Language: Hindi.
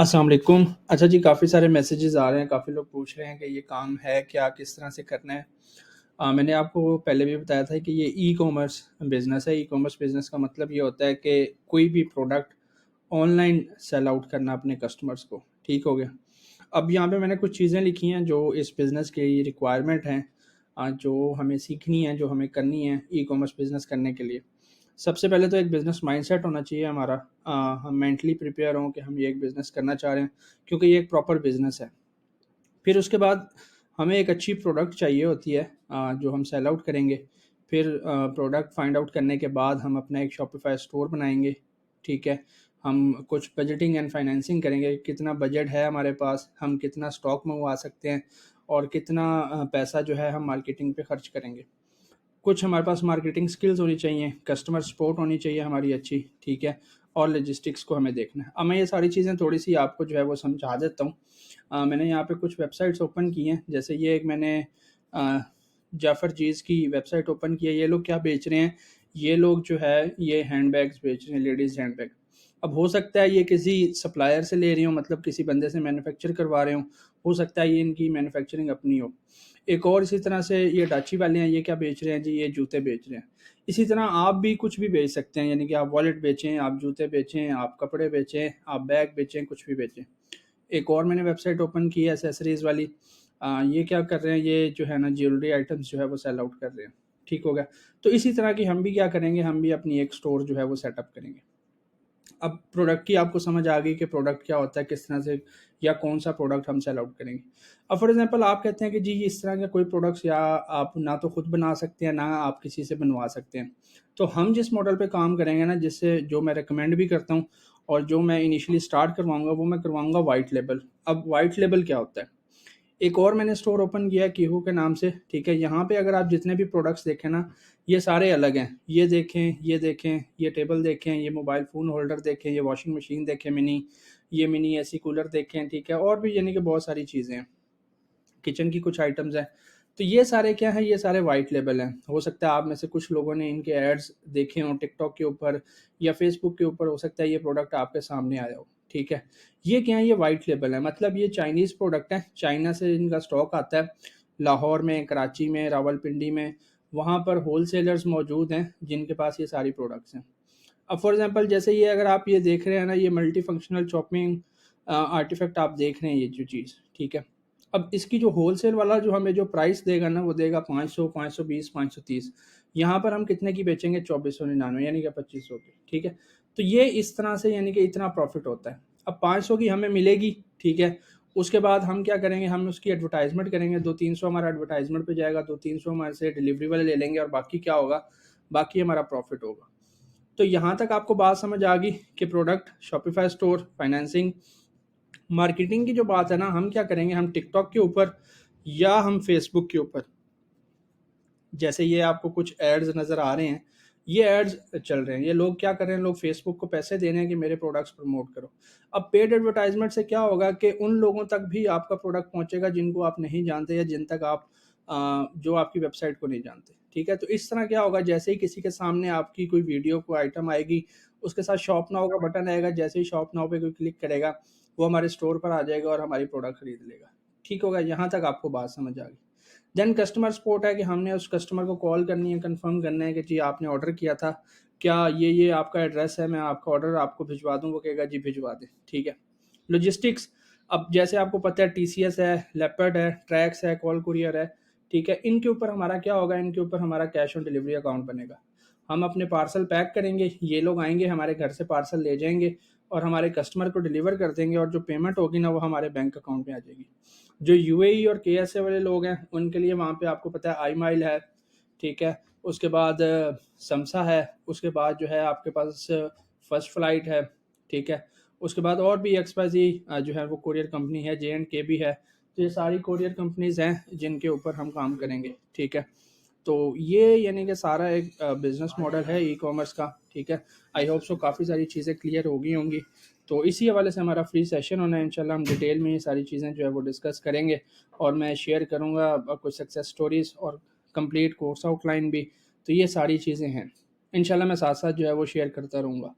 अस्सलाम वालेकुम। अच्छा जी, काफ़ी सारे मैसेजेस आ रहे हैं, काफ़ी लोग पूछ रहे हैं कि ये काम है क्या, किस तरह से करना है। मैंने आपको पहले भी बताया था कि ये ई-कॉमर्स बिज़नेस है। ई-कॉमर्स बिज़नेस का मतलब ये होता है कि कोई भी प्रोडक्ट ऑनलाइन सेल आउट करना अपने कस्टमर्स को, ठीक हो गया। अब यहाँ पे मैंने कुछ चीज़ें लिखी हैं जो इस बिज़नेस के लिए रिक्वायरमेंट हैं, जो हमें सीखनी है, जो हमें करनी है ई-कॉमर्स बिज़नेस करने के लिए। सबसे पहले तो एक बिज़नेस माइंडसेट होना चाहिए हमारा। हम मेंटली प्रिपेयर हों कि हम ये एक बिज़नेस करना चाह रहे हैं, क्योंकि ये एक प्रॉपर बिज़नेस है। फिर उसके बाद हमें एक अच्छी प्रोडक्ट चाहिए होती है, जो हम सेल आउट करेंगे। फिर प्रोडक्ट फाइंड आउट करने के बाद हम अपना एक शॉपिफ़ाई स्टोर बनाएँगे, ठीक है। हम कुछ बजटिंग एंड फाइनेंसिंग करेंगे, कितना बजट है हमारे पास, हम कितना स्टॉक मंगवा सकते हैं और कितना पैसा जो है हम मार्केटिंग पे खर्च करेंगे। कुछ हमारे पास मार्केटिंग स्किल्स होनी चाहिए, कस्टमर सपोर्ट होनी चाहिए हमारी अच्छी, ठीक है, और लॉजिस्टिक्स को हमें देखना है। अब मैं ये सारी चीज़ें थोड़ी-सी आपको जो है वो समझा देता हूँ। मैंने यहाँ पे कुछ वेबसाइट्स ओपन की हैं, जैसे ये एक मैंने अ, जाफ़र जीज़ की वेबसाइट ओपन की है। ये लोग क्या बेच रहे हैं, ये लोग जो है ये हैंडबैग्स बेच रहे हैं, लेडीज़ हैंडबैग। अब हो सकता है ये किसी सप्लायर से ले रही हों, मतलब किसी बंदे से मैन्युफैक्चर करवा रहे हों, हो सकता है ये इनकी मैन्युफैक्चरिंग अपनी हो। एक और इसी तरह से ये डाची वाले हैं, ये क्या बेच रहे हैं जी, ये जूते बेच रहे हैं। इसी तरह आप भी कुछ भी बेच सकते हैं, यानी कि आप वॉलेट बेचें, आप जूते बेचें, आप कपड़े बेचें, आप बैग बेचें, कुछ भी बेचें। एक और मैंने वेबसाइट ओपन की है एक्सेसरीज़ वाली। ये क्या कर रहे हैं, ये जो है ना ज्वेलरी आइटम्स जो है वो सेल आउट कर रहे हैं, ठीक हो गया। तो इसी तरह की हम भी क्या करेंगे, हम भी अपनी एक स्टोर जो है वो सेटअप करेंगे। अब प्रोडक्ट की आपको समझ आ गई कि प्रोडक्ट क्या होता है, किस तरह से या कौन-सा प्रोडक्ट हम सेल आउट करेंगे। अब फॉर एग्ज़ाम्पल आप कहते हैं कि जी इस तरह के कोई प्रोडक्ट्स या आप ना तो खुद बना सकते हैं, ना आप किसी से बनवा सकते हैं। तो हम जिस मॉडल पे काम करेंगे ना, जिससे जो मैं रिकमेंड भी करता हूँ और जो मैं इनिशियली स्टार्ट करवाऊँगा, वो मैं करवाऊँगा व्हाइट लेबल। अब व्हाइट लेबल क्या होता है? एक और मैंने स्टोर ओपन किया है कीहू के नाम से, ठीक है? यहाँ पे अगर आप जितने भी प्रोडक्ट्स देखें ना, ये सारे अलग हैं। ये देखें, ये टेबल देखें, ये मोबाइल फ़ोन होल्डर देखें, ये वॉशिंग मशीन देखें मिनी, ये मिनी एसी कूलर देखें, ठीक है? और भी यानी कि बहुत सारी चीज़ें हैं। किचन की कुछ आइटम्स हैं। तो ये सारे क्या हैं, ये सारे व्हाइट लेबल हैं। हो सकता है आप में से कुछ लोगों ने इनके एड्स देखे हों टिकटॉक के ऊपर या फ़ेसबुक के ऊपर, हो सकता है ये प्रोडक्ट आपके सामने आया हो, ठीक है। ये क्या है, ये व्हाइट लेबल है, मतलब ये चाइनीज़ प्रोडक्ट है, चाइना से इनका स्टॉक आता है। लाहौर में, कराची में, रावलपिंडी में, वहाँ पर होलसेलर्स मौजूद हैं जिनके पास ये सारी प्रोडक्ट्स हैं। अब फॉर एग्ज़ाम्पल जैसे ये अगर आप ये देख रहे हैं ना, ये मल्टी फंक्शनल चॉपिंग आर्टिफ़ैक्ट आप देख रहे हैं, ये जो चीज़, ठीक है। अब इसकी जो होलसेल वाला जो हमें जो प्राइस देगा ना, वो देगा 500, 520, 530। यहाँ पर हम कितने की बेचेंगे? 2499, यानी कि 2500 की, ठीक है। तो ये इस तरह से यानी कि इतना प्रॉफ़िट होता है। अब 500 की हमें मिलेगी, ठीक है। उसके बाद हम क्या करेंगे, हम उसकी एडवर्टाइज़मेंट करेंगे, 2-300 हमारा एडवर्टाइज़मेंट पे जाएगा, 2-300 हमारे से डिलीवरी वाले ले लेंगे और बाकी क्या होगा? बाकी हमारा प्रॉफ़िट होगा। तो यहाँ तक आपको बात समझ आ गई कि product, Shopify store, financing, marketing की जो बात है ना, हम क्या करेंगे, हम टिकटॉक के ऊपर या हम फेसबुक के ऊपर, जैसे ये आपको कुछ एड्स नज़र आ रहे हैं, ये एड्स चल रहे हैं, ये लोग क्या कर रहे हैं, लोग फेसबुक को पैसे दे रहे हैं कि मेरे प्रोडक्ट्स प्रमोट करो। अब पेड एडवर्टाइजमेंट से क्या होगा कि उन लोगों तक भी आपका प्रोडक्ट पहुंचेगा जिनको आप नहीं जानते या जिन तक आप जो आपकी वेबसाइट को नहीं जानते, ठीक है। तो इस तरह क्या होगा, जैसे ही किसी के सामने आपकी कोई वीडियो को आइटम आएगी, उसके साथ शॉप नाउ का बटन आएगा, जैसे ही शॉप नाउ पे कोई क्लिक करेगा, वो हमारे स्टोर पर आ जाएगा और हमारी प्रोडक्ट खरीद लेगा, ठीक होगा। यहाँ तक आपको बात समझ आ गई। देन कस्टमर सपोर्ट है कि हमने उस कस्टमर को कॉल करनी है, कंफर्म करना है कि जी आपने ऑर्डर किया था, क्या ये आपका एड्रेस है, मैं आपका ऑर्डर आपको भिजवा दूँ? वो कहेगा जी भिजवा दें, ठीक है। लॉजिस्टिक्स, अब जैसे आपको पता है टीसीएस है, लेपर्ड है, ट्रैक्स है, कॉल कुरियर है, ठीक है। इनके ऊपर हमारा क्या होगा, इनके ऊपर हमारा कैश ऑन डिलीवरी अकाउंट बनेगा। हम अपने पार्सल पैक करेंगे, ये लोग आएँगे हमारे घर से पार्सल ले जाएँगे और हमारे कस्टमर को डिलीवर कर देंगे और जो पेमेंट होगी ना, वो हमारे बैंक अकाउंट में आ जाएगी। जो यूएई और केएसए वाले लोग हैं, उनके लिए वहाँ पे आपको पता है आई माइल है, ठीक है। उसके बाद समसा है, उसके बाद जो है आपके पास फर्स्ट फ्लाइट है, ठीक है। उसके बाद और भी एक्सवाईज़ी जो है वो कोरियर कंपनी है, जे एंड के भी है। तो ये सारी कोरियर कंपनीज़ हैं जिनके ऊपर हम काम करेंगे, ठीक है। तो ये यानी कि सारा एक बिज़नेस मॉडल है ई कॉमर्स का, ठीक है। आई होप सो काफ़ी सारी चीज़ें क्लियर हो गई होंगी। तो इसी हवाले से हमारा फ्री सेशन होना है, इंशाल्लाह हम डिटेल में ये सारी चीज़ें जो है वो डिस्कस करेंगे और मैं शेयर करूँगा कुछ सक्सेस स्टोरीज़ और कंप्लीट कोर्स आउटलाइन भी। तो ये सारी चीज़ें हैं, इंशाल्लाह मैं साथ साथ जो है वो शेयर करता रहूँगा।